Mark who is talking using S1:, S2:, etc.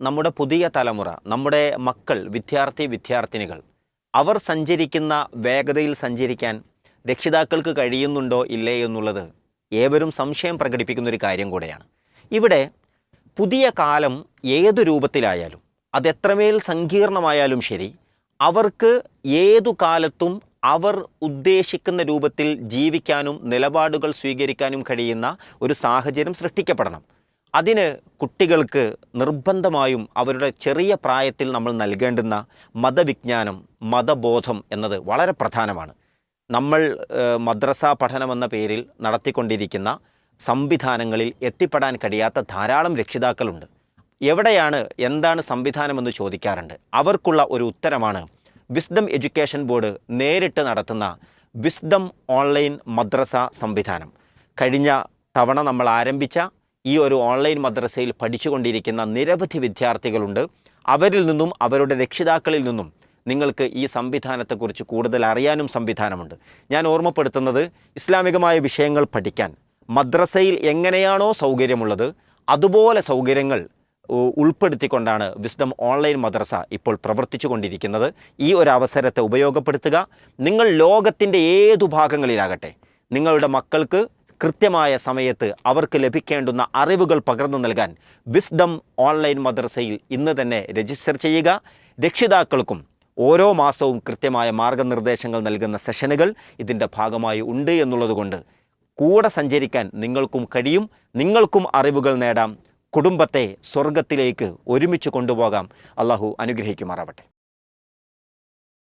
S1: നമ്മുടെ പുതിയ തലമുറ, നമ്മുടെ മക്കൾ, വിദ്യാർത്ഥിനികൾ അവർ സഞ്ചരിക്കുന്ന വേഗതയിൽ സഞ്ചരിക്കാൻ രക്ഷിതാക്കൾക്ക് കഴിയുന്നുണ്ടോ ഇല്ലേ എന്നുള്ളത് ഏവരും സംശയം പ്രകടിപ്പിക്കുന്നൊരു കാര്യം കൂടെയാണ്. ഇവിടെ പുതിയ കാലം ഏതു രൂപത്തിലായാലും അതെത്രമേൽ സങ്കീർണമായാലും ശരി, അവർക്ക് ഏതു കാലത്തും അവർ ഉദ്ദേശിക്കുന്ന രൂപത്തിൽ ജീവിക്കാനും നിലപാടുകൾ സ്വീകരിക്കാനും കഴിയുന്ന ഒരു സാഹചര്യം സൃഷ്ടിക്കപ്പെടണം. അതിന് കുട്ടികൾക്ക് നിർബന്ധമായും അവരുടെ ചെറിയ പ്രായത്തിൽ നമ്മൾ നൽകേണ്ടുന്ന മതവിജ്ഞാനം, മതബോധം എന്നത് വളരെ പ്രധാനമാണ്. നമ്മൾ മദ്രസ പഠനമെന്ന പേരിൽ നടത്തിക്കൊണ്ടിരിക്കുന്ന സംവിധാനങ്ങളിൽ എത്തിപ്പെടാൻ കഴിയാത്ത ധാരാളം രക്ഷിതാക്കളുണ്ട്. എവിടെയാണ്, എന്താണ് സംവിധാനമെന്ന് ചോദിക്കാറുണ്ട്. അവർക്കുള്ള ഒരു ഉത്തരമാണ് വിസ്ഡം എഡ്യൂക്കേഷൻ ബോർഡ് നേരിട്ട് നടത്തുന്ന വിസ്ഡം ഓൺലൈൻ മദ്രസ സംവിധാനം. കഴിഞ്ഞ തവണ നമ്മൾ ആരംഭിച്ച ഈ ഒരു ഓൺലൈൻ മദ്രസയിൽ പഠിച്ചുകൊണ്ടിരിക്കുന്ന നിരവധി വിദ്യാർത്ഥികളുണ്ട്. അവരിൽ നിന്നും അവരുടെ രക്ഷിതാക്കളിൽ നിന്നും നിങ്ങൾക്ക് ഈ സംവിധാനത്തെക്കുറിച്ച് കൂടുതൽ അറിയാനും സംവിധാനമുണ്ട്. ഞാൻ ഓർമ്മപ്പെടുത്തുന്നത്, ഇസ്ലാമികമായ വിഷയങ്ങൾ പഠിക്കാൻ മദ്രസയിൽ എങ്ങനെയാണോ സൗകര്യമുള്ളത് അതുപോലെ സൗകര്യങ്ങൾ ഉൾപ്പെടുത്തിക്കൊണ്ടാണ് വിസ്ഡം ഓൺലൈൻ മദ്രസ ഇപ്പോൾ പ്രവർത്തിച്ചു കൊണ്ടിരിക്കുന്നത്. ഈ ഒരു അവസരത്തെ ഉപയോഗപ്പെടുത്തുക. നിങ്ങൾ ലോകത്തിൻ്റെ ഏതു ഭാഗങ്ങളിലാകട്ടെ, നിങ്ങളുടെ മക്കൾക്ക് കൃത്യമായ സമയത്ത് അവർക്ക് ലഭിക്കേണ്ടുന്ന അറിവുകൾ പകർന്നു നൽകാൻ വിസ്ഡം ഓൺലൈൻ മദ്രസയിൽ ഇന്ന് തന്നെ രജിസ്റ്റർ ചെയ്യുക. രക്ഷിതാക്കൾക്കും ഓരോ മാസവും കൃത്യമായ മാർഗനിർദ്ദേശങ്ങൾ നൽകുന്ന സെഷനുകൾ ഇതിൻ്റെ ഭാഗമായി ഉണ്ട് എന്നുള്ളതുകൊണ്ട് കൂടെ സഞ്ചരിക്കാൻ നിങ്ങൾക്കും കഴിയും. നിങ്ങൾക്കും അറിവുകൾ നേടാം. കുടുംബത്തെ സ്വർഗത്തിലേക്ക് ഒരുമിച്ച് കൊണ്ടുപോകാം. അള്ളാഹു അനുഗ്രഹിക്കുമാറാവട്ടെ.